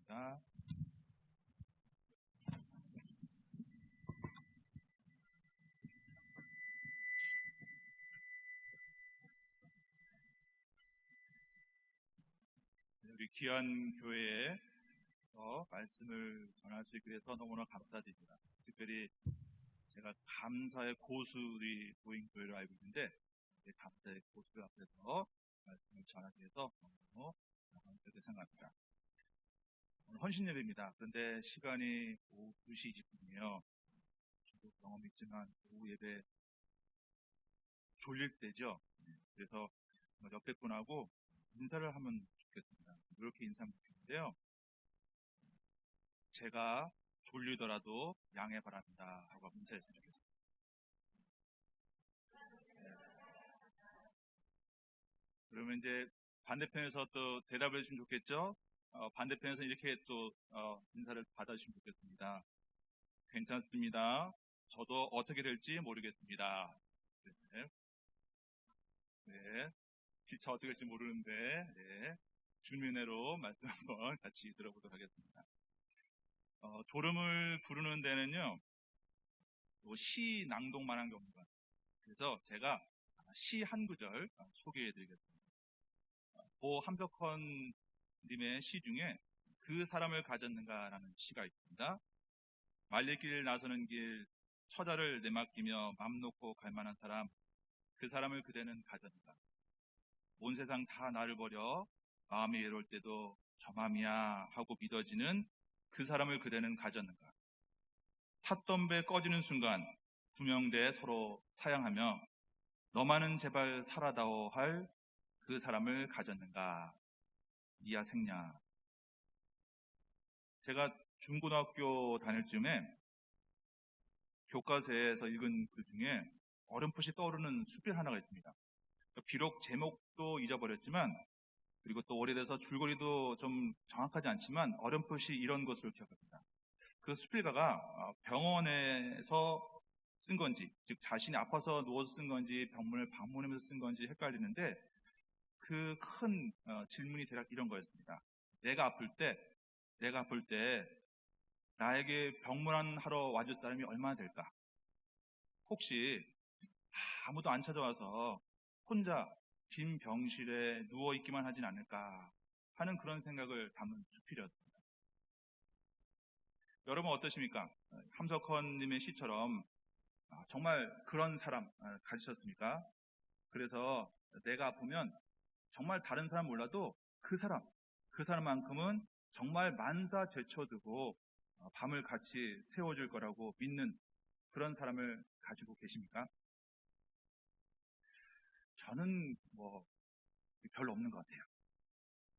하겠습니다. 우리 귀한 교회에 말씀을 전할 수 있게 돼서 너무나 감사드립니다. 특별히 제가 감사의 고수들이 모인 교회를 알고 있는데, 감사의 고수들 앞에서 말씀을 전하기 위해서 너무 감사하게 생각합니다. 오늘 헌신 예배입니다. 그런데 시간이 오후 2시 20분이에요. 저도 경험이 있지만 오후 예배 졸릴 때죠. 그래서 옆에 분하고 인사를 하면 좋겠습니다. 이렇게 인사하면 좋겠는데요. 제가 졸리더라도 양해 바랍니다 하고 인사했으면 좋겠습니다. 그러면 이제 반대편에서 또 대답을 해주시면 좋겠죠. 반대편에서 이렇게 또 인사를 받아주시면 좋겠습니다. 괜찮습니다. 저도 어떻게 될지 모르겠습니다. 네. 네. 기차 어떻게 될지 모르는데, 네. 주민회로 말씀 한번 같이 들어보도록 하겠습니다. 졸음을 부르는 데는요, 시 낭독만 한 겁니다. 그래서 제가 시 한 구절 소개해 드리겠습니다. 함석헌 님의 시 중에 그 사람을 가졌는가라는 시가 있습니다. 말리길 나서는 길 처자를 내맡기며 맘 놓고 갈 만한 사람, 그 사람을 그대는 가졌는가. 온 세상 다 나를 버려 마음이 외로울 때도 저 맘이야 하고 믿어지는 그 사람을 그대는 가졌는가. 탔던 배 꺼지는 순간 구명대에 서로 사양하며 너만은 제발 살아다오 할 그 사람을 가졌는가. 이야 생냐. 제가 중고등학교 다닐 즈음에 교과서에서 읽은 글 중에 어렴풋이 떠오르는 수필 하나가 있습니다. 비록 제목도 잊어버렸지만, 그리고 또 오래돼서 줄거리도 좀 정확하지 않지만 어렴풋이 이런 것을 기억합니다. 그 수필가가 병원에서 쓴 건지, 즉 자신이 아파서 누워서 쓴 건지 병문을 방문하면서 쓴 건지 헷갈리는데, 그 큰 질문이 대략 이런 거였습니다. 내가 아플 때 나에게 병문안하러 와줄 사람이 얼마나 될까? 혹시 아무도 안 찾아와서 혼자 빈 병실에 누워있기만 하진 않을까 하는 그런 생각을 담은 수필이었습니다. 여러분 어떠십니까? 함석헌님의 시처럼 정말 그런 사람 가지셨습니까? 그래서 내가 아프면 정말 다른 사람 몰라도 그 사람만큼은 정말 만사 제쳐두고 밤을 같이 세워줄 거라고 믿는 그런 사람을 가지고 계십니까? 저는 별로 없는 것 같아요.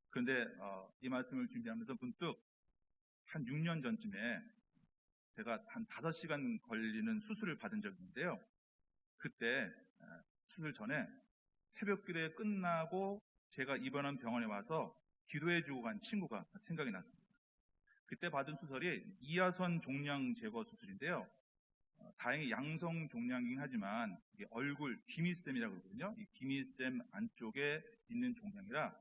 그런데 이 말씀을 준비하면서 문득 한 6년 전쯤에 제가 한 5시간 걸리는 수술을 받은 적이 있는데요. 그때 수술 전에 새벽길에 끝나고 제가 입원한 병원에 와서 기도해주고 간 친구가 생각이 났습니다. 그때 받은 수술이 이하선 종양 제거 수술인데요. 다행히 양성 종양이긴 하지만 이게 얼굴 기미스템이라고 그러거든요. 이 기미스템 안쪽에 있는 종양이라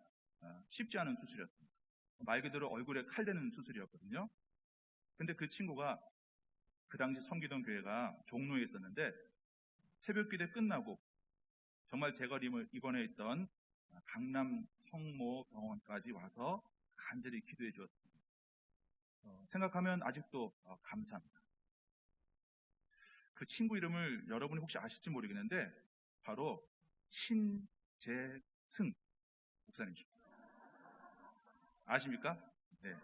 쉽지 않은 수술이었습니다. 말 그대로 얼굴에 칼 대는 수술이었거든요. 근데 그 친구가 그 당시 섬기던 교회가 종로에 있었는데 새벽기대 끝나고 정말 제가 입원해 있던 강남 성모 병원까지 와서 간절히 기도해 주었습니다. 생각하면 아직도 감사합니다. 그 친구 이름을 여러분이 혹시 아실지 모르겠는데 바로 신재승 목사님이십니다. 아십니까? 네.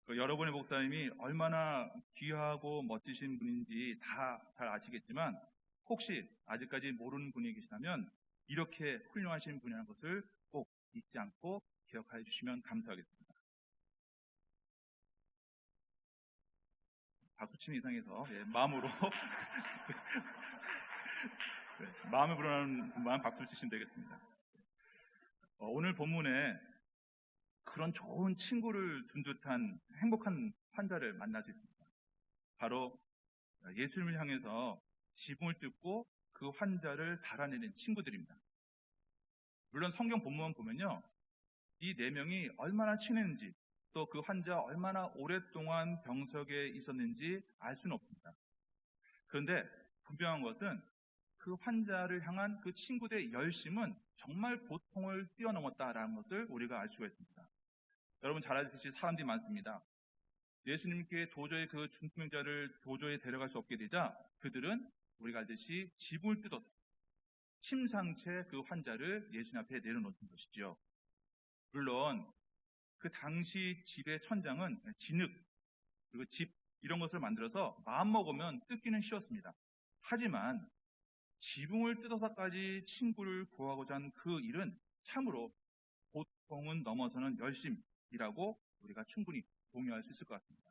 여러분의 목사님이 얼마나 귀하고 멋지신 분인지 다 잘 아시겠지만 혹시 아직까지 모르는 분이 계시다면 이렇게 훌륭하신 분이라는 것을 꼭 잊지 않고 기억해 주시면 감사하겠습니다. 박수침 이상해서 마음으로 네, 마음을 불어넣는 분만 박수를 치시면 되겠습니다. 오늘 본문에 그런 좋은 친구를 둔 듯한 행복한 환자를 만날 수 있습니다. 바로 예수님을 향해서 지붕을 뜯고 그 환자를 달아내는 친구들입니다. 물론 성경 본문만 보면요, 이 4명이 얼마나 친했는지, 또 그 환자 얼마나 오랫동안 병석에 있었는지 알 수는 없습니다. 그런데 분명한 것은 그 환자를 향한 그 친구들의 열심은 정말 보통을 뛰어넘었다라는 것을 우리가 알 수가 있습니다. 여러분 잘 아시듯이 사람들이 많습니다. 예수님께 도저히 그 중풍병자를 도저히 데려갈 수 없게 되자 그들은 우리가 알듯이 집을 뜯어서 침상채 그 환자를 예수님 앞에 내려놓은 것이죠. 물론 그 당시 집의 천장은 진흙 그리고 집 이런 것을 만들어서 마음먹으면 뜯기는 쉬웠습니다. 하지만 지붕을 뜯어서까지 친구를 구하고자 한 그 일은 참으로 보통은 넘어서는 열심이라고 우리가 충분히 동의할 수 있을 것 같습니다.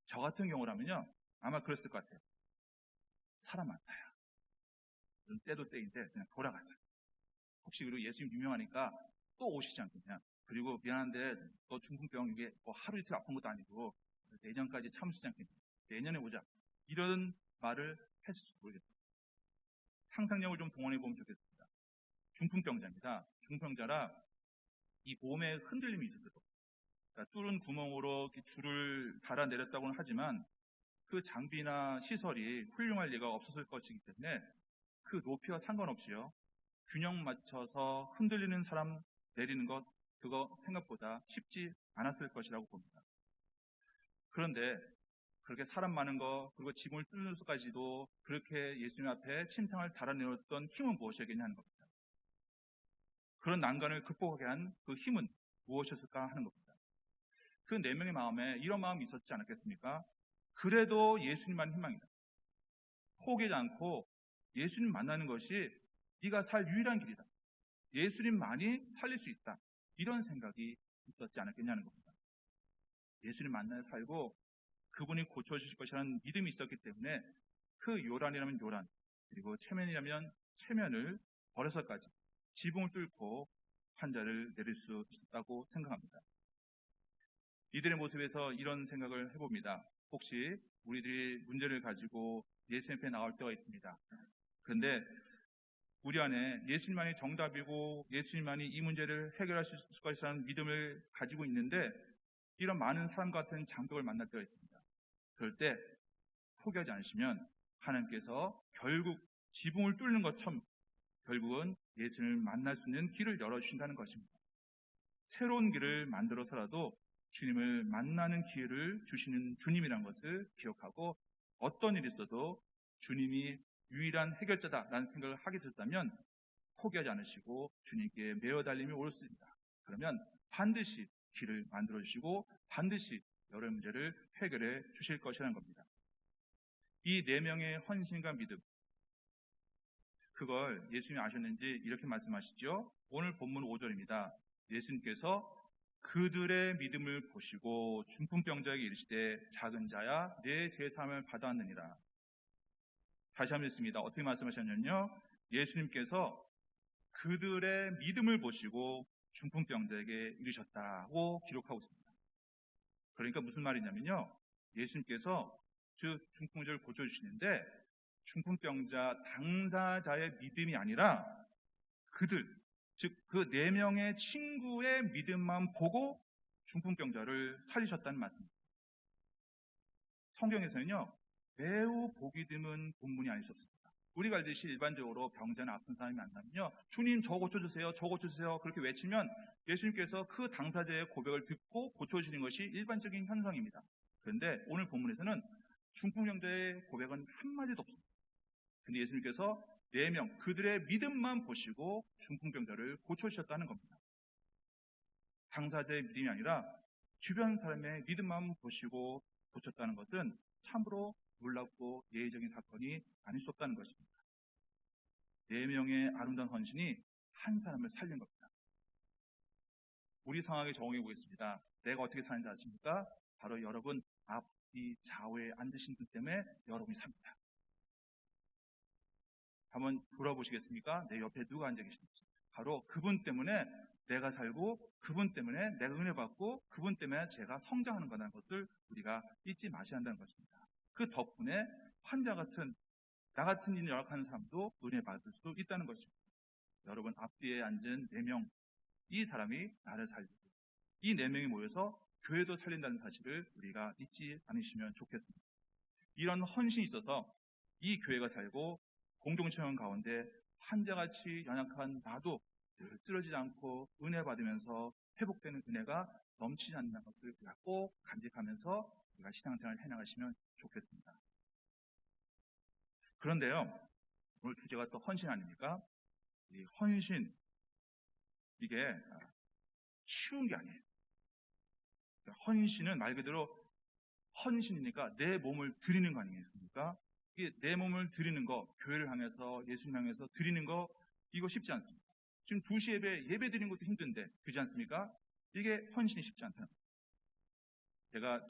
저 같은 경우라면요 아마 그랬을 것 같아요. 사람 많다야. 때도 때인데 그냥 돌아가자. 혹시 그리고 예수님 유명하니까 또 오시지 않겠냐. 그리고 미안한데 너 중풍병 이게 뭐 하루 이틀 아픈 것도 아니고 내년까지 참으시지 않겠냐. 내년에 오자. 이런 말을 했을지 모르겠어요. 상상력을 좀 동원해 보면 좋겠습니다. 중풍병자입니다. 중풍병자라 이 몸에 흔들림이 있었어요. 그러니까 뚫은 구멍으로 줄을 달아 내렸다고는 하지만 그 장비나 시설이 훌륭할 리가 없었을 것이기 때문에 그 높이와 상관없이요. 균형 맞춰서 흔들리는 사람 내리는 것 그거 생각보다 쉽지 않았을 것이라고 봅니다. 그런데 그렇게 사람 많은 거 그리고 지붕을 뚫는 수까지도 그렇게 예수님 앞에 침상을 달아내었던 힘은 무엇이겠냐 하는 겁니다. 그런 난관을 극복하게 한 그 힘은 무엇이었을까 하는 겁니다. 그 4명의 마음에 이런 마음이 있었지 않았겠습니까? 그래도 예수님만 희망이다. 포기하지 않고 예수님 만나는 것이 네가 살 유일한 길이다. 예수님만이 살릴 수 있다. 이런 생각이 있었지 않았겠냐는 겁니다. 예수님 만나 살고 그분이 고쳐주실 것이라는 믿음이 있었기 때문에 그 요란이라면 요란 그리고 체면이라면 체면을 버려서까지 지붕을 뚫고 환자를 내릴 수 있었다고 생각합니다. 이들의 모습에서 이런 생각을 해봅니다. 혹시 우리들이 문제를 가지고 예수님 앞에 나올 때가 있습니다. 그런데 우리 안에 예수님만이 정답이고 예수님만이 이 문제를 해결하실 수 있다는 믿음을 가지고 있는데 이런 많은 사람 같은 장벽을 만날 때가 있습니다. 그럴 때 포기하지 않으시면 하나님께서 결국 지붕을 뚫는 것처럼 결국은 예수님을 만날 수 있는 길을 열어주신다는 것입니다. 새로운 길을 만들어서라도 주님을 만나는 기회를 주시는 주님이라는 것을 기억하고 어떤 일이 있어도 주님이 유일한 해결자다라는 생각을 하게 됐다면 포기하지 않으시고 주님께 매어 달림이 올 수 있습니다. 그러면 반드시 길을 만들어 주시고 반드시 여러 문제를 해결해 주실 것이라는 겁니다. 이 4명의 헌신과 믿음 그걸 예수님이 아셨는지 이렇게 말씀하시죠. 오늘 본문 5절입니다. 예수님께서 그들의 믿음을 보시고 중풍병자에게 이르시되 작은 자야 내 제사함을 받았느니라. 다시 한번 읽습니다. 어떻게 말씀하셨냐면요. 예수님께서 그들의 믿음을 보시고 중풍병자에게 이르셨다고 기록하고 있습니다. 그러니까 무슨 말이냐면요. 예수님께서 중풍병자를 고쳐주시는데 중풍병자 당사자의 믿음이 아니라 그들, 즉 그 4명의 친구의 믿음만 보고 중풍병자를 살리셨다는 말씀입니다. 성경에서는요. 매우 보기 드문 본문이 아니셨습니다. 우리가 알듯이 일반적으로 병자나 아픈 사람이 만나면요. 주님 저 고쳐주세요. 저 고쳐주세요. 그렇게 외치면 예수님께서 그 당사자의 고백을 듣고 고쳐주시는 것이 일반적인 현상입니다. 그런데 오늘 본문에서는 중풍병자의 고백은 한마디도 없습니다. 근데 예수님께서 4명 그들의 믿음만 보시고 중풍병자를 고쳐주셨다는 겁니다. 당사자의 믿음이 아니라 주변 사람의 믿음만 보시고 고쳤다는 것은 참으로 놀랍고 예외적인 사건이 아닐 수 없다는 것입니다. 4명의 아름다운 헌신이 한 사람을 살린 겁니다. 우리 상황에 적용해 보겠습니다. 내가 어떻게 사는지 아십니까? 바로 여러분 앞뒤 좌우에 앉으신 분 때문에 여러분이 삽니다. 한번 돌아보시겠습니까? 내 옆에 누가 앉아 계신지. 바로 그분 때문에 내가 살고 그분 때문에 내가 은혜 받고 그분 때문에 제가 성장하는 거라는 것을 우리가 잊지 마셔야 한다는 것입니다. 그 덕분에 환자 같은 나 같은 일을 열악하는 사람도 은혜 받을 수 있다는 것입니다. 여러분 앞뒤에 앉은 4명 이 사람이 나를 살리고 이 네 명이 모여서 교회도 살린다는 사실을 우리가 잊지 않으시면 좋겠습니다. 이런 헌신이 있어서 이 교회가 살고 공동체원 가운데 환자같이 연약한 나도 늘 쓰러지지 않고 은혜 받으면서 회복되는 은혜가 넘치지 않는 것을 우리가 꼭 간직하면서 우리가 신앙생활을 해나가시면 좋겠습니다. 그런데요, 오늘 주제가 또 헌신 아닙니까? 이 헌신, 이게 쉬운 게 아니에요. 헌신은 말 그대로 헌신이니까 내 몸을 드리는 거 아니겠습니까? 이게 내 몸을 드리는 거, 교회를 향해서, 예수님 향해서 드리는 거, 이거 쉽지 않습니다. 지금 2시 예배 드리는 것도 힘든데, 그렇지 않습니까? 이게 헌신이 쉽지 않다는 거예요. 제가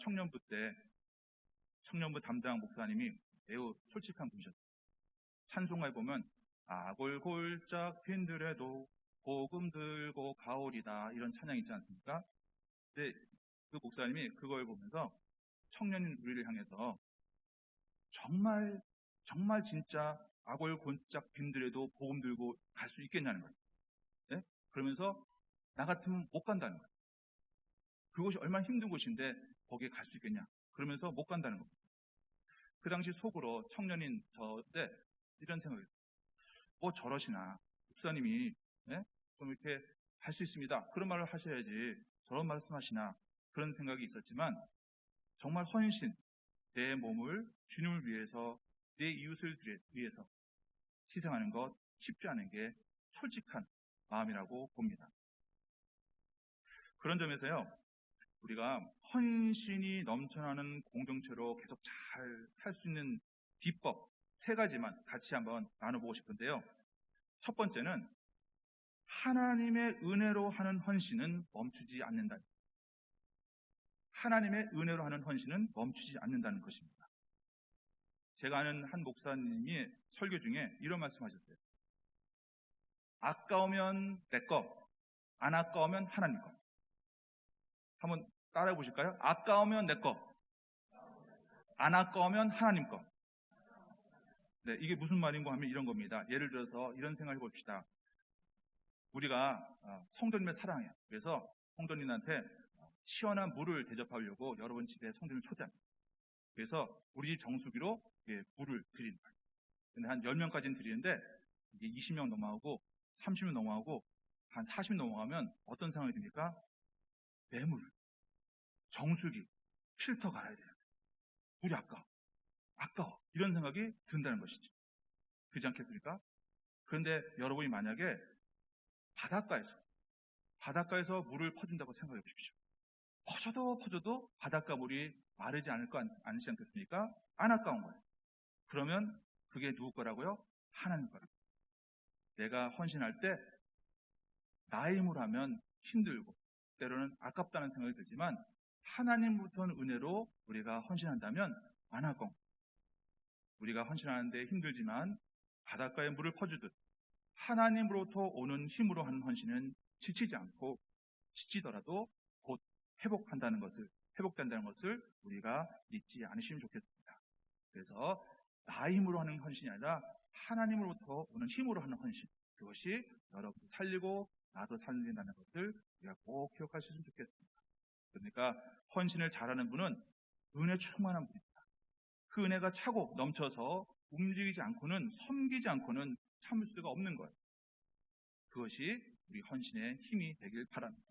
청년부 담당 목사님이 매우 솔직한 분이셨어요. 찬송가에 보면 아골골짝 빈들에도 복음 들고 가오리다, 이런 찬양이 있지 않습니까? 근데 그 목사님이 그걸 보면서 청년인 우리를 향해서 정말 진짜 아골골짝 빈들에도 복음 들고 갈 수 있겠냐는 거예요. 네? 그러면서 나 같으면 못 간다는 거예요. 그것이 얼마나 힘든 곳인데 거기에 갈 수 있겠냐, 그러면서 못 간다는 겁니다. 그 당시 속으로 청년인 저 때 이런 생각이 있어요. 뭐 저러시나, 목사님이 좀 이렇게 할 수 있습니다, 그런 말을 하셔야지 저런 말씀하시나, 그런 생각이 있었지만 정말 헌신, 내 몸을 주님을 위해서, 내 이웃을 위해서 희생하는 것 쉽지 않은 게 솔직한 마음이라고 봅니다. 그런 점에서요, 우리가 헌신이 넘쳐나는 공동체로 계속 잘 살 수 있는 비법 3가지만 같이 한번 나눠보고 싶은데요. 첫 번째는 하나님의 은혜로 하는 헌신은 멈추지 않는다. 하나님의 은혜로 하는 헌신은 멈추지 않는다는 것입니다. 제가 아는 한 목사님이 설교 중에 이런 말씀하셨어요. 아까우면 내 거, 안 아까우면 하나님 거. 한번 따라해 보실까요? 아까우면 내 거, 안 아까우면 하나님 거. 네, 이게 무슨 말인가 하면 이런 겁니다. 예를 들어서 이런 생각을 해봅시다. 우리가 성도님을 사랑해요. 그래서 성도님한테 시원한 물을 대접하려고 여러분 집에 성도님을 초대합니다. 그래서 우리 집 정수기로 물을 드리는 거예요. 근데 한 10명까지는 드리는데 이게 20명 넘어가고 30명 넘어가고 한 40명 넘어가면 어떤 상황이 됩니까? 매물, 정수기, 필터 갈아야 돼요. 물이 아까워. 이런 생각이 든다는 것이죠. 그렇지 않겠습니까? 그런데 여러분이 만약에 바닷가에서 물을 퍼준다고 생각해 보십시오. 퍼져도 바닷가 물이 마르지 않을 거 아니지 않겠습니까? 안 아까운 거예요. 그러면 그게 누구 거라고요? 하나님 거라고요. 내가 헌신할 때 나의 힘으로 하면 힘들고 때로는 아깝다는 생각이 들지만 하나님부터는 은혜로 우리가 헌신한다면 안 아까운 거예요. 우리가 헌신하는데 힘들지만 바닷가에 물을 퍼주듯 하나님으로부터 오는 힘으로 하는 헌신은 지치지 않고 지치더라도 곧 회복된다는 것을 우리가 잊지 않으시면 좋겠습니다. 그래서 나의 힘으로 하는 헌신이 아니라 하나님으로부터 오는 힘으로 하는 헌신, 그것이 여러분을 살리고 나도 살린다는 것을 우리가 꼭 기억하셨으면 좋겠습니다. 그러니까 헌신을 잘하는 분은 은혜 충만한 분입니다. 그 은혜가 차고 넘쳐서 움직이지 않고는, 섬기지 않고는 참을 수가 없는 거예요. 그것이 우리 헌신의 힘이 되길 바랍니다.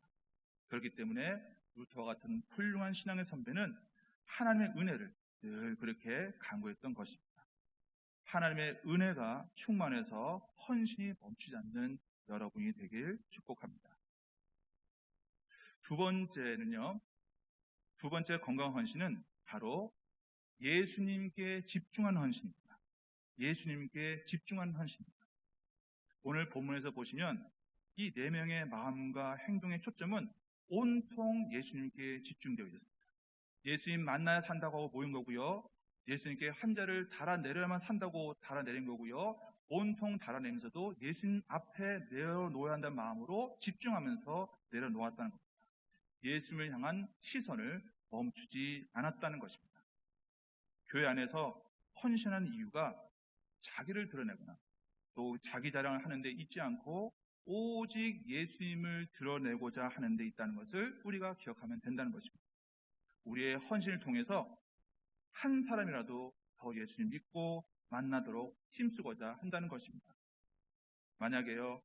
그렇기 때문에 루터와 같은 훌륭한 신앙의 선배는 하나님의 은혜를 늘 그렇게 간구했던 것입니다. 하나님의 은혜가 충만해서 헌신이 멈추지 않는 여러분이 되길 축복합니다. 두 번째 건강 헌신은 바로 예수님께 집중한 헌신입니다. 예수님께 집중한 헌신입니다. 오늘 본문에서 보시면 이 4명의 마음과 행동의 초점은 온통 예수님께 집중되어 있습니다. 예수님 만나야 산다고 모인 거고요. 예수님께 환자를 달아내려야만 산다고 달아내린 거고요. 온통 달아내면서도 예수님 앞에 내려놓아야 한다는 마음으로 집중하면서 내려놓았다는 겁니다. 예수님을 향한 시선을 멈추지 않았다는 것입니다. 교회 안에서 헌신하는 이유가 자기를 드러내거나 또 자기 자랑을 하는데 있지 않고 오직 예수님을 드러내고자 하는 데 있다는 것을 우리가 기억하면 된다는 것입니다. 우리의 헌신을 통해서 한 사람이라도 더 예수님 믿고 만나도록 힘쓰고자 한다는 것입니다. 만약에요,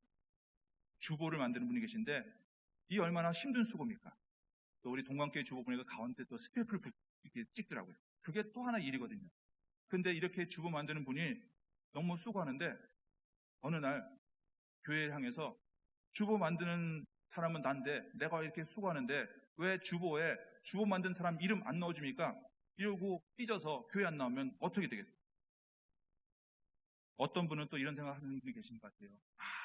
주보를 만드는 분이 계신데 이 얼마나 힘든 수고입니까? 또 우리 동관교회 주보 보니까 가운데 또 스태프를 이렇게 찍더라고요. 그게 또 하나 일이거든요. 근데 이렇게 주보 만드는 분이 너무 수고하는데 어느 날 교회를 향해서 주보 만드는 사람은 난데 내가 이렇게 수고하는데 왜 주보에 주보 만든 사람 이름 안 넣어줍니까? 이러고 삐져서 교회 안 나오면 어떻게 되겠어요? 어떤 분은 또 이런 생각하는 분이 계신 것 같아요.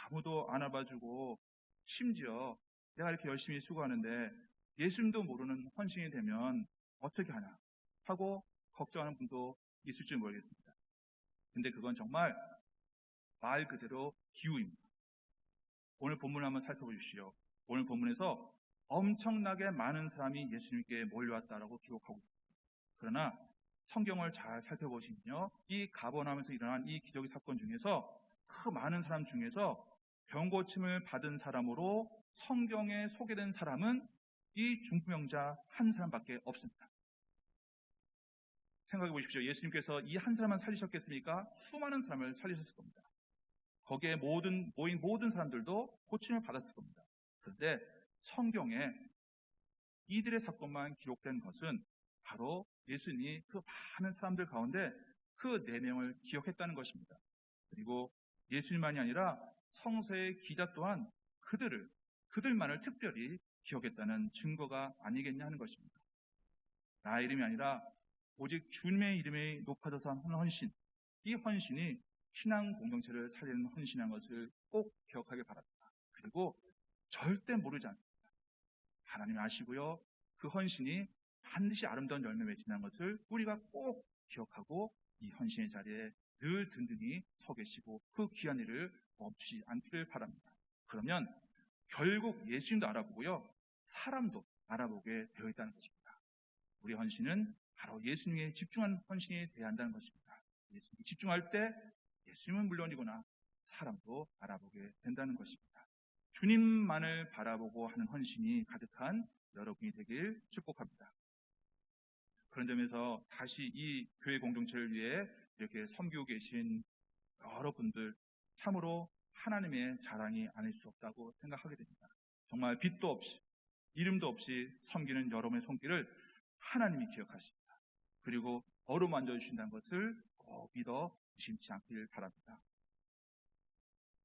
아무도 안 알아봐주고 심지어 내가 이렇게 열심히 수고하는데 예수님도 모르는 헌신이 되면 어떻게 하나 하고 걱정하는 분도 있을 줄 모르겠습니다. 근데 그건 정말 말 그대로 기우입니다. 오늘 본문을 한번 살펴보십시오. 오늘 본문에서 엄청나게 많은 사람이 예수님께 몰려왔다라고 기록하고 있습니다. 그러나 성경을 잘 살펴보시면요, 이 가버나움에서 일어난 이 기적의 사건 중에서 그 많은 사람 중에서 병고침을 받은 사람으로 성경에 소개된 사람은 이 중풍병자 한 사람밖에 없습니다. 생각해 보십시오. 예수님께서 이 한 사람만 살리셨겠습니까? 수많은 사람을 살리셨을 겁니다. 거기에 모인 모든 사람들도 고침을 받았을 겁니다. 그런데 성경에 이들의 사건만 기록된 것은 바로 예수님이 그 많은 사람들 가운데 그 4명을 기억했다는 것입니다. 그리고 예수님만이 아니라 성서의 기자 또한 그들만을 특별히 기억했다는 증거가 아니겠냐 하는 것입니다. 나의 이름이 아니라 오직 주님의 이름이 높아져서 한 헌신, 이 헌신이 신앙 공동체를 살리는 헌신한 것을 꼭 기억하길 바랍니다. 그리고 절대 모르지 않습니다. 하나님이 아시고요, 그 헌신이 반드시 아름다운 열매 맺히는 것을 우리가 꼭 기억하고 이 헌신의 자리에 늘 든든히 서 계시고 그 귀한 일을 멈추지 않기를 바랍니다. 그러면 결국 예수님도 알아보고요, 사람도 알아보게 되어 있다는 것입니다. 우리 헌신은 바로 예수님에 집중한 헌신이 되어야 한다는 것입니다. 예수님에 집중할 때 예수님은 물론이구나 사람도 알아보게 된다는 것입니다. 주님만을 바라보고 하는 헌신이 가득한 여러분이 되길 축복합니다. 그런 점에서 다시 이 교회 공동체를 위해 이렇게 섬기고 계신 여러분들 참으로 하나님의 자랑이 아닐 수 없다고 생각하게 됩니다. 정말 빛도 없이 이름도 없이 섬기는 여러분의 손길을 하나님이 기억하십니다. 그리고 어루만져 주신다는 것을 꼭 믿어 의심치 않기를 바랍니다.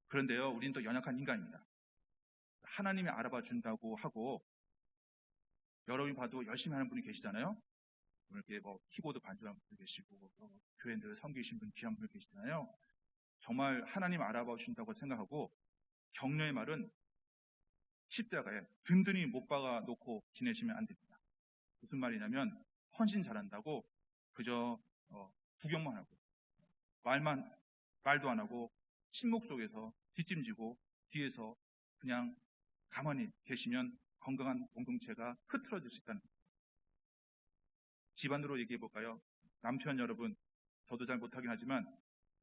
그런데요, 우리는 또 연약한 인간입니다. 하나님이 알아봐 준다고 하고 여러분이 봐도 열심히 하는 분이 계시잖아요. 이렇게 키보드 반주하는 분들 계시고 교회들 섬기신 분 귀한 분들 계시잖아요. 정말 하나님 알아봐 주신다고 생각하고 격려의 말은 십자가에 든든히 못 박아 놓고 지내시면 안 됩니다. 무슨 말이냐면 헌신 잘한다고 그저 구경만 하고 말도 안 하고 침묵 속에서 뒷짐지고 뒤에서 그냥 가만히 계시면 건강한 공동체가 흐트러질 수 있다는 겁니다. 집안으로 얘기해 볼까요? 남편 여러분, 저도 잘 못하긴 하지만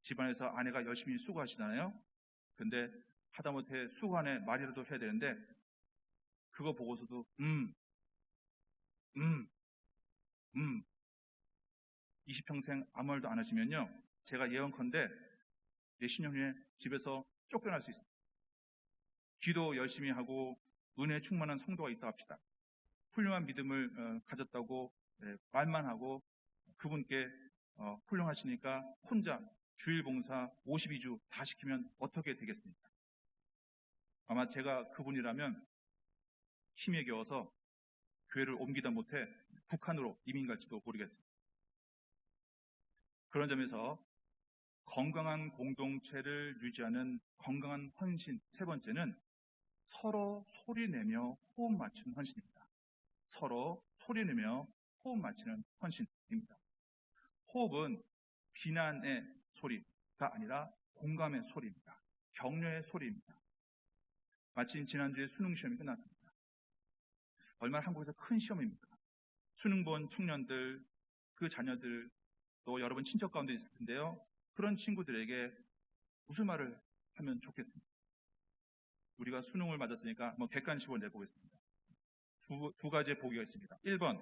집안에서 아내가 열심히 수고하시잖아요. 근데 하다못해 수고 안에 말이라도 해야 되는데 그거 보고서도 20평생 아무 말도 안 하시면요, 제가 예언컨대 몇십 년 후에 집에서 쫓겨날 수 있습니다. 기도 열심히 하고 은혜 충만한 성도가 있다 합시다. 훌륭한 믿음을 가졌다고 말만 하고 그분께 훌륭하시니까 혼자 주일 봉사 52주 다 시키면 어떻게 되겠습니까? 아마 제가 그분이라면 힘에 겨워서 교회를 옮기다 못해 북한으로 이민 갈지도 모르겠습니다. 그런 점에서 건강한 공동체를 유지하는 건강한 헌신, 세 번째는 서로 소리내며 호흡 맞추는 헌신입니다. 서로 소리내며 호흡 맞추는 헌신입니다. 호흡은 비난의 소리가 아니라 공감의 소리입니다. 격려의 소리입니다. 마침 지난주에 수능 시험이 끝났습니다. 얼마나 한국에서 큰 시험입니까? 수능 본 청년들, 그 자녀들, 또 여러분 친척 가운데 있을 텐데요. 그런 친구들에게 무슨 말을 하면 좋겠습니까? 우리가 수능을 맞았으니까 한번 객관식으로 내보겠습니다. 두 가지의 보기가 있습니다. 1번,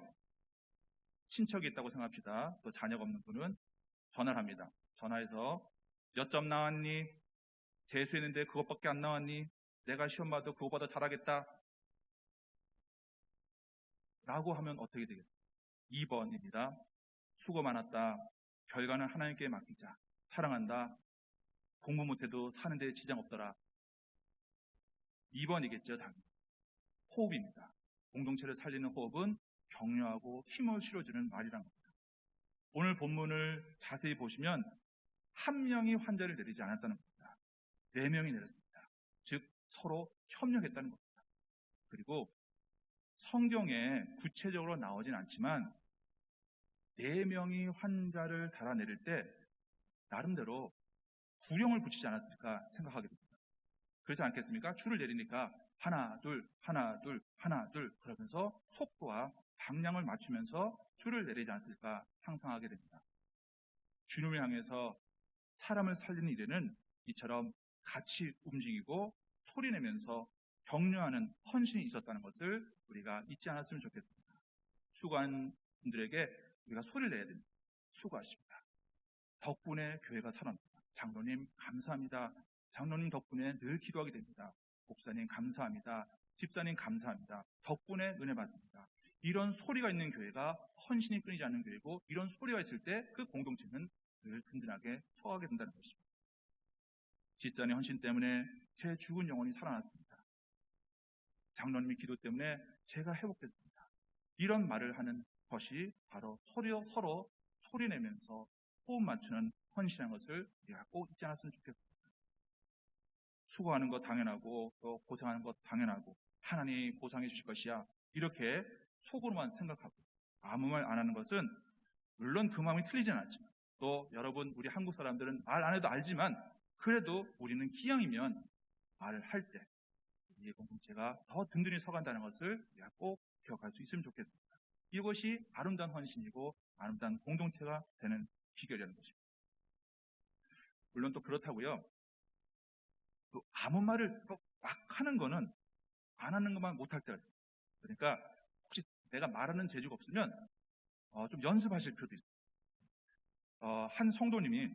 친척이 있다고 생각합시다. 또 자녀가 없는 분은 전화를 합니다. 전화해서 몇 점 나왔니? 재수했는데 그것밖에 안 나왔니? 내가 시험 봐도 그거보다 잘하겠다. 라고 하면 어떻게 되겠어요? 2번입니다. 수고 많았다. 결과는 하나님께 맡기자. 사랑한다. 공부 못해도 사는 데 지장 없더라. 2번이겠죠, 당연히. 호흡입니다. 공동체를 살리는 호흡은 격려하고 힘을 실어주는 말이란 겁니다. 오늘 본문을 자세히 보시면 한 명이 환자를 내리지 않았다는 겁니다. 4명이 내렸습니다. 즉 서로 협력했다는 겁니다. 그리고 성경에 구체적으로 나오진 않지만 4명이 환자를 달아내릴 때 나름대로 구령을 붙이지 않았을까 생각하게 됩니다. 그렇지 않겠습니까? 줄을 내리니까 하나 둘 하나 둘 하나 둘 그러면서 속도와 방향을 맞추면서 줄을 내리지 않았을까 상상하게 됩니다. 주님을 향해서 사람을 살리는 일에는 이처럼 같이 움직이고 소리내면서 격려하는 헌신이 있었다는 것을 우리가 잊지 않았으면 좋겠습니다. 수고한 분들에게 우리가 소리를 내야 됩니다. 수고하십니다. 덕분에 교회가 살아납니다. 장로님 감사합니다. 장로님 덕분에 늘 기도하게 됩니다. 목사님 감사합니다. 집사님 감사합니다. 덕분에 은혜 받습니다. 이런 소리가 있는 교회가 헌신이 끊이지 않는 교회고, 이런 소리가 있을 때 그 공동체는 늘 든든하게 서가게 된다는 것입니다. 집사님 헌신 때문에 제 죽은 영혼이 살아났습니다. 장로님의 기도 때문에 제가 회복됐습니다. 이런 말을 하는 것이 바로 서로 소리내면서 호흡 맞추는 헌신한 것을 우리가 꼭 잊지 않았으면 좋겠습니다. 수고하는 것 당연하고 또 고생하는 것 당연하고 하나님이 보상해 주실 것이야, 이렇게 속으로만 생각하고 아무 말 안 하는 것은 물론 그 마음이 틀리진 않지만, 또 여러분 우리 한국 사람들은 말 안 해도 알지만 그래도 우리는 기왕이면 말을 할 때 우리의 공동체가 더 든든히 서간다는 것을 우리가 꼭 기억할 수 있으면 좋겠습니다. 이것이 아름다운 헌신이고 아름다운 공동체가 되는 비결이라는 것입니다. 물론 또 그렇다고요, 또 아무 말을 막 하는 거는 안 하는 것만 못할 때가 있어요. 그러니까 혹시 내가 말하는 재주가 없으면 좀 연습하실 필요도 있어요. 한 성도님이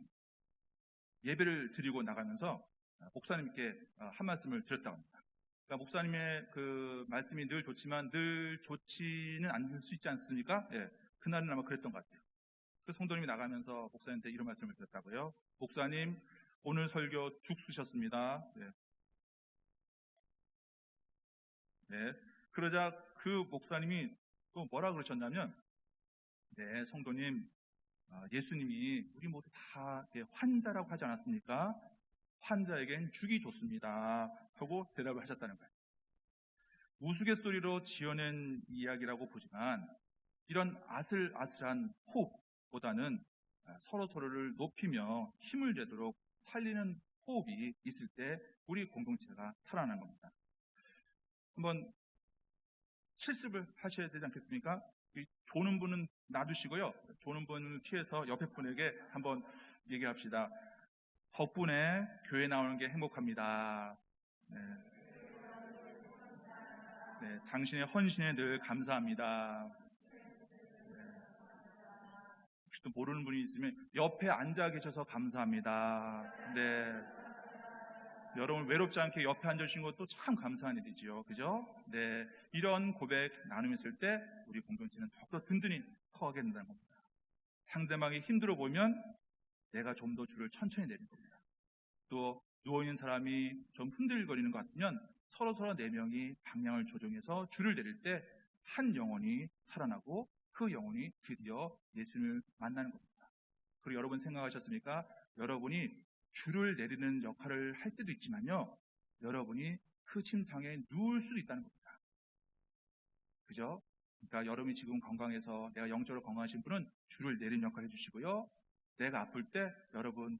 예배를 드리고 나가면서 목사님께 한 말씀을 드렸다고 합니다. 그러니까 목사님의 그 말씀이 늘 좋지만 늘 좋지는 않을 수 있지 않습니까? 예, 그날은 아마 그랬던 것 같아요. 그 성도님이 나가면서 목사님한테 이런 말씀을 드렸다고요. 목사님, 오늘 설교 죽 쓰셨습니다. 네. 네. 그러자 그 목사님이 또 뭐라 그러셨냐면, 네, 성도님, 예수님이 우리 모두 다 환자라고 하지 않았습니까? 환자에겐 죽이 좋습니다. 하고 대답을 하셨다는 거예요. 우스갯소리로 지어낸 이야기라고 보지만 이런 아슬아슬한 호흡보다는 서로를 높이며 힘을 내도록 살리는 호흡이 있을 때 우리 공동체가 살아나는 겁니다. 한번 실습을 하셔야 되지 않겠습니까? 조는 분은 놔두시고요. 조는 분을 피해서 옆에 분에게 한번 얘기합시다. 덕분에 교회 나오는 게 행복합니다. 네. 네, 당신의 헌신에 늘 감사합니다. 네. 혹시 또 모르는 분이 있으면 옆에 앉아 계셔서 감사합니다. 네. 여러분 외롭지 않게 옆에 앉으신 것도 참 감사한 일이지요. 그죠? 네. 이런 고백 나누었을 때 우리 공동체는 더욱더 든든히 커가게 된다는 겁니다. 상대방이 힘들어 보면 내가 좀 더 줄을 천천히 내린 겁니다. 또 누워있는 사람이 좀 흔들거리는 것 같으면 서로 4명이 방향을 조정해서 줄을 내릴 때 한 영혼이 살아나고 그 영혼이 드디어 예수님을 만나는 겁니다. 그리고 여러분 생각하셨습니까? 여러분이 줄을 내리는 역할을 할 때도 있지만요, 여러분이 그 침상에 누울 수도 있다는 겁니다. 그죠? 그러니까 여러분이 지금 건강해서 내가 영적으로 건강하신 분은 줄을 내리는 역할을 해주시고요, 내가 아플 때 여러분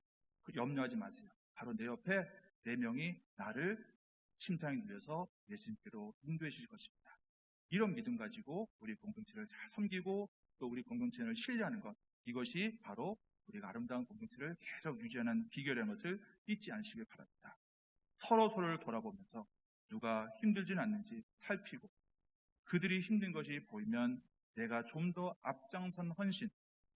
염려하지 마세요. 바로 내 옆에 4명이 나를 침상에 누워서 예수님께로 인도해 주실 것입니다. 이런 믿음 가지고 우리 공동체를 잘 섬기고 또 우리 공동체를 신뢰하는 것, 이것이 바로 우리가 아름다운 공동체를 계속 유지하는 비결이라는 것을 잊지 않으시길 바랍니다. 서로를 돌아보면서 누가 힘들지는 않는지 살피고 그들이 힘든 것이 보이면 내가 좀 더 앞장선 헌신,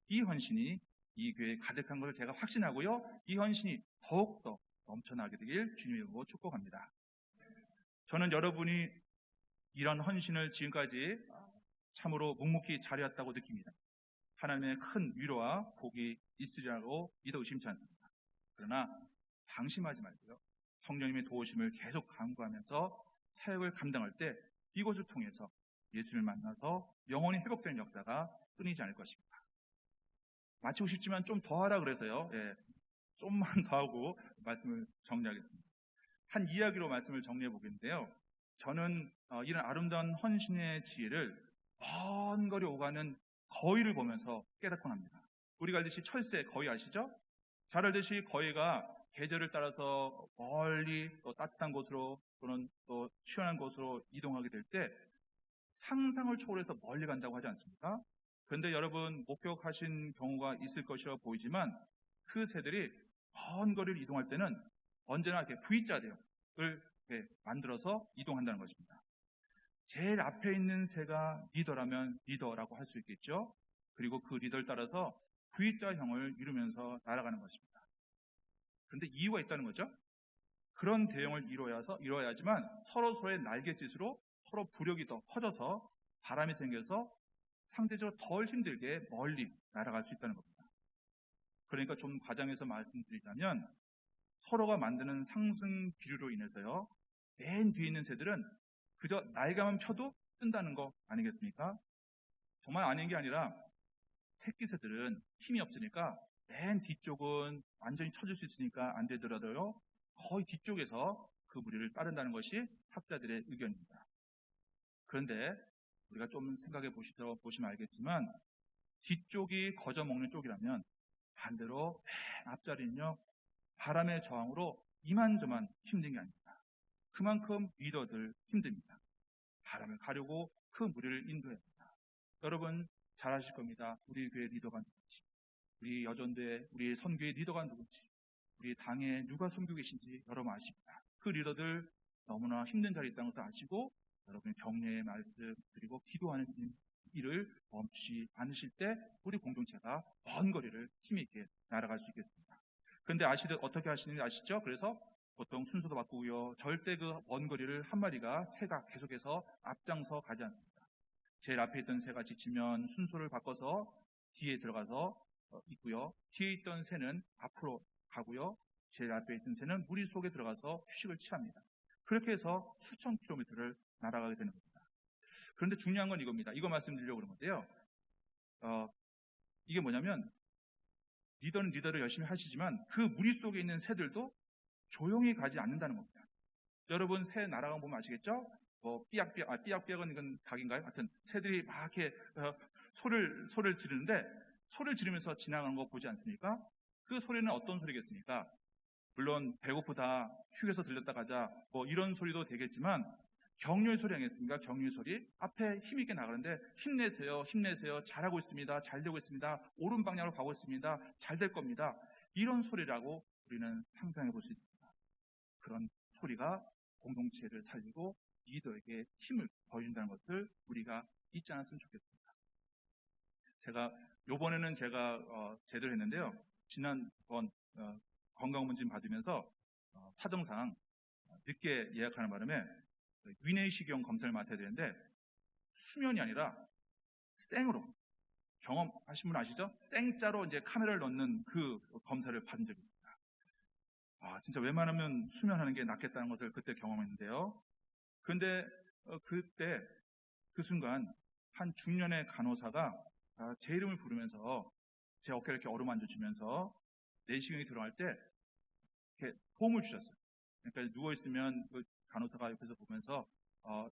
이 헌신이 이 교회에 가득한 것을 제가 확신하고요. 이 헌신이 더욱더 넘쳐나게 되길 주님의 이름으로 축복합니다. 저는 여러분이 이런 헌신을 지금까지 참으로 묵묵히 잘해왔다고 느낍니다. 하나님의 큰 위로와 복이 있으리라고 믿어 의심치 않습니다. 그러나 방심하지 말고요. 성령님의 도우심을 계속 간구하면서 사역을 감당할 때 이곳을 통해서 예수님을 만나서 영혼이 회복되는 역사가 끊이지 않을 것입니다. 마치고 싶지만 좀 더 하라 그래서요. 좀만 더 하고 말씀을 정리하겠습니다. 한 이야기로 말씀을 정리해 보겠는데요. 저는 이런 아름다운 헌신의 지혜를 먼 거리 오가는 거위를 보면서 깨닫곤 합니다. 우리가 알듯이 철새 거위 아시죠? 잘 알듯이 거위가 계절을 따라서 멀리 또 따뜻한 곳으로 또는 또 시원한 곳으로 이동하게 될 때 상상을 초월해서 멀리 간다고 하지 않습니까? 그런데 여러분 목격하신 경우가 있을 것이라 보이지만 그 새들이 먼 거리를 이동할 때는 언제나 이렇게 V자대를 만들어서 이동한다는 것입니다. 제일 앞에 있는 새가 리더라면 리더라고 할 수 있겠죠. 그리고 그 리더를 따라서 V자형을 이루면서 날아가는 것입니다. 그런데 이유가 있다는 거죠. 그런 대형을 이루어야지만 서로의 날갯짓으로 서로 부력이 더 커져서 바람이 생겨서 상대적으로 덜 힘들게 멀리 날아갈 수 있다는 겁니다. 그러니까 좀 과장해서 말씀드리자면 서로가 만드는 상승 기류로 인해서요. 맨 뒤에 있는 새들은 그저 날개만 펴도 뜬다는 거 아니겠습니까? 정말 아닌 게 아니라 새끼 새들은 힘이 없으니까 맨 뒤쪽은 완전히 쳐줄 수 있으니까 안 되더라도요. 거의 뒤쪽에서 그 무리를 따른다는 것이 학자들의 의견입니다. 그런데 우리가 좀 생각해 보시면 알겠지만 뒤쪽이 거저먹는 쪽이라면 반대로 맨 앞자리는요. 바람의 저항으로 이만저만 힘든 게 아닙니다. 그만큼 리더들 힘듭니다. 바람을 가르고 그 무리를 인도해야 합니다. 여러분 잘 아실 겁니다. 우리 교회 리더가 누군지, 우리 여전대, 우리 선교의 리더가 누군지, 우리 당에 누가 섬기고 계신지 여러분 아십니다. 그 리더들 너무나 힘든 자리에 있다는 것을 아시고 여러분의 격려의 말씀 그리고 기도하는 일을 멈추지 않으실 때 우리 공동체가 먼 거리를 힘있게 날아갈 수 있겠습니다. 그런데 어떻게 하시는지 아시죠? 그래서 보통 순서도 바꾸고요. 절대 그 먼 거리를 한 마리가 새가 계속해서 앞장서 가지 않습니다. 제일 앞에 있던 새가 지치면 순서를 바꿔서 뒤에 들어가서 있고요. 뒤에 있던 새는 앞으로 가고요. 제일 앞에 있던 새는 무리 속에 들어가서 휴식을 취합니다. 그렇게 해서 수천 킬로미터를 날아가게 되는 겁니다. 그런데 중요한 건 이겁니다. 이거 말씀드리려고 그런 건데요. 이게 뭐냐면 리더는 리더를 열심히 하시지만 그 무리 속에 있는 새들도 조용히 가지 않는다는 겁니다. 여러분 새 날아가는 거 보면 아시겠죠? 삐약삐약은 이건 각인가요? 하여튼 새들이 막 이렇게 소리를 지르는데 소리를 지르면서 지나가는 거 보지 않습니까? 그 소리는 어떤 소리겠습니까? 물론 배고프다, 휴게소 들렸다 가자 이런 소리도 되겠지만 격려의 소리 아니겠습니까? 격려의 소리. 앞에 힘있게 나가는데 힘내세요, 힘내세요, 잘하고 있습니다, 잘 되고 있습니다, 옳은 방향으로 가고 있습니다, 잘 될 겁니다. 이런 소리라고 우리는 상상해 볼 수 있습니다. 그런 소리가 공동체를 살리고 리더에게 힘을 더해준다는 것을 우리가 잊지 않았으면 좋겠습니다. 요번에는 제가 제대로 했는데요. 지난번 건강검진 받으면서 사정상 늦게 예약하는 바람에 위내시경 검사를 맡아야 되는데 수면이 아니라 생으로 경험하신 분 아시죠? 생자로 이제 카메라를 넣는 그 검사를 받은 적이 있습니다. 진짜 웬만하면 수면하는 게 낫겠다는 것을 그때 경험했는데요. 그런데 그때 그 순간 한 중년의 간호사가 제 이름을 부르면서 제 어깨를 이렇게 어루만져 주면서 내시경이 들어갈 때 이렇게 도움을 주셨어요. 그러니까 누워있으면 그 간호사가 옆에서 보면서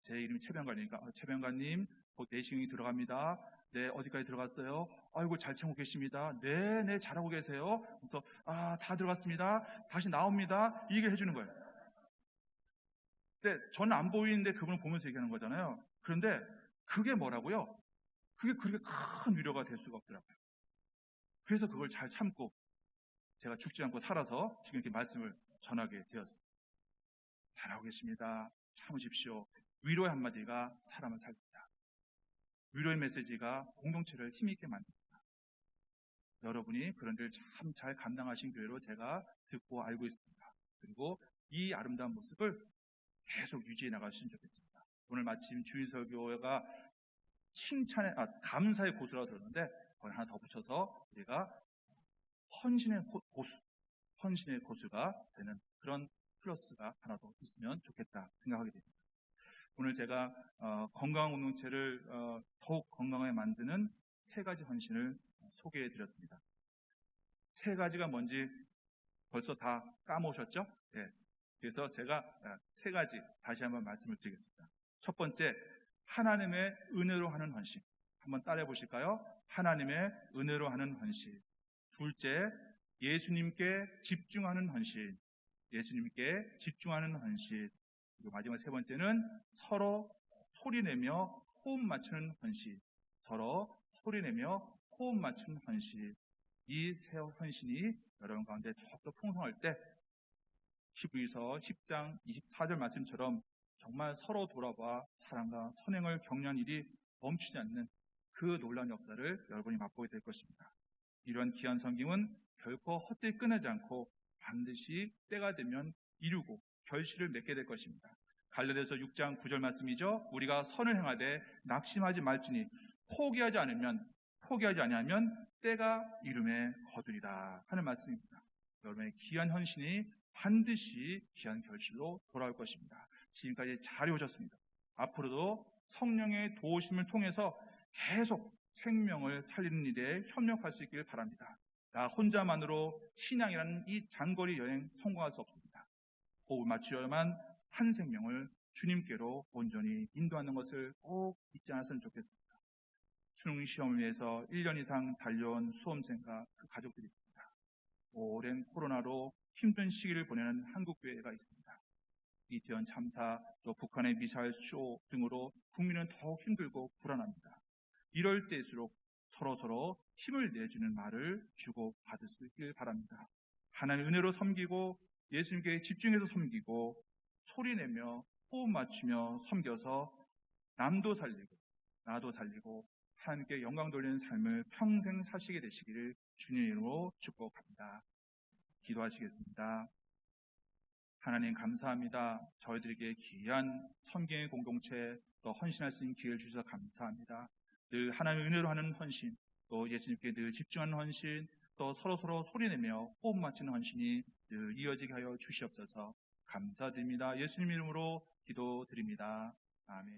제 이름이 최병관이니까 최병관님 곧 내시경이 들어갑니다. 네, 어디까지 들어갔어요? 아이고 잘 참고 계십니다. 네, 잘하고 계세요. 그래서 다 들어갔습니다. 다시 나옵니다. 이 얘기를 해주는 거예요. 근데 저는 안 보이는데 그분을 보면서 얘기하는 거잖아요. 그런데 그게 뭐라고요? 그게 그렇게 큰 위로가 될 수가 없더라고요. 그래서 그걸 잘 참고 제가 죽지 않고 살아서 지금 이렇게 말씀을 전하게 되었습니다. 잘하고 계십니다. 참으십시오. 위로의 한마디가 사람을 살립니다. 위로의 메시지가 공동체를 힘있게 만듭니다. 여러분이 그런 일을 참 잘 감당하신 교회로 제가 듣고 알고 있습니다. 그리고 이 아름다운 모습을 계속 유지해 나가시면 좋겠습니다. 오늘 마침 주일설교가 감사의 고수라고 들었는데 거기 하나 더 붙여서 우리가 헌신의 고수가 되는 그런 플러스가 하나 더 있으면 좋겠다 생각하게 됩니다. 오늘 제가 건강한 공동체를 더욱 건강하게 만드는 3가지 헌신을 소개해 드렸습니다. 3가지가 뭔지 벌써 다 까먹으셨죠? 네. 그래서 제가 3가지 다시 한번 말씀을 드리겠습니다. 첫 번째, 하나님의 은혜로 하는 헌신. 한번 따라해 보실까요? 하나님의 은혜로 하는 헌신. 둘째, 예수님께 집중하는 헌신. 예수님께 집중하는 헌신. 그리고 마지막 3번째는 서로 소리내며 호흡 맞추는 헌신. 서로 소리내며 호흡 맞추는 헌신. 이 3 헌신이 여러분 가운데 더욱더 풍성할 때 히브리서 10장 24절 말씀처럼 정말 서로 돌아봐 사랑과 선행을 격려한 일이 멈추지 않는 그 놀라운 역사를 여러분이 맛보게 될 것입니다. 이러한 귀한 섬김은 결코 헛되이 끝나지 않고 반드시 때가 되면 이루고 결실을 맺게 될 것입니다. 갈라디아서 6장 9절 말씀이죠. 우리가 선을 행하되 낙심하지 말지니 포기하지 아니하면 때가 이름에 거두리라 하는 말씀입니다. 여러분의 귀한 헌신이 반드시 귀한 결실로 돌아올 것입니다. 지금까지 잘 해오셨습니다. 앞으로도 성령의 도우심을 통해서 계속 생명을 살리는 일에 협력할 수 있기를 바랍니다. 나 혼자만으로 신앙이라는 이 장거리 여행 성공할 수 없습니다. 호흡을 맞추어야만 한 생명을 주님께로 온전히 인도하는 것을 꼭 잊지 않았으면 좋겠습니다. 수능 시험을 위해서 1년 이상 달려온 수험생과 그 가족들이 있습니다. 오랜 코로나로 힘든 시기를 보내는 한국교회가 있습니다. 이태원 참사, 또 북한의 미사일 쇼 등으로 국민은 더욱 힘들고 불안합니다. 이럴 때일수록 서로 힘을 내주는 말을 주고받을 수 있길 바랍니다. 하나님의 은혜로 섬기고 예수님께 집중해서 섬기고 소리내며 호흡 맞추며 섬겨서 남도 살리고 나도 살리고 하나님께 영광 돌리는 삶을 평생 사시게 되시기를 주님의 이름으로 축복합니다. 기도하시겠습니다. 하나님 감사합니다. 저희들에게 귀한 섬김의 공동체 또 헌신할 수 있는 기회를 주셔서 감사합니다. 늘 하나님의 은혜로 하는 헌신, 또 예수님께 늘 집중하는 헌신, 또 서로 소리내며 호흡 맞추는 헌신이 늘 이어지게 하여 주시옵소서. 감사드립니다. 예수님 이름으로 기도드립니다. 아멘.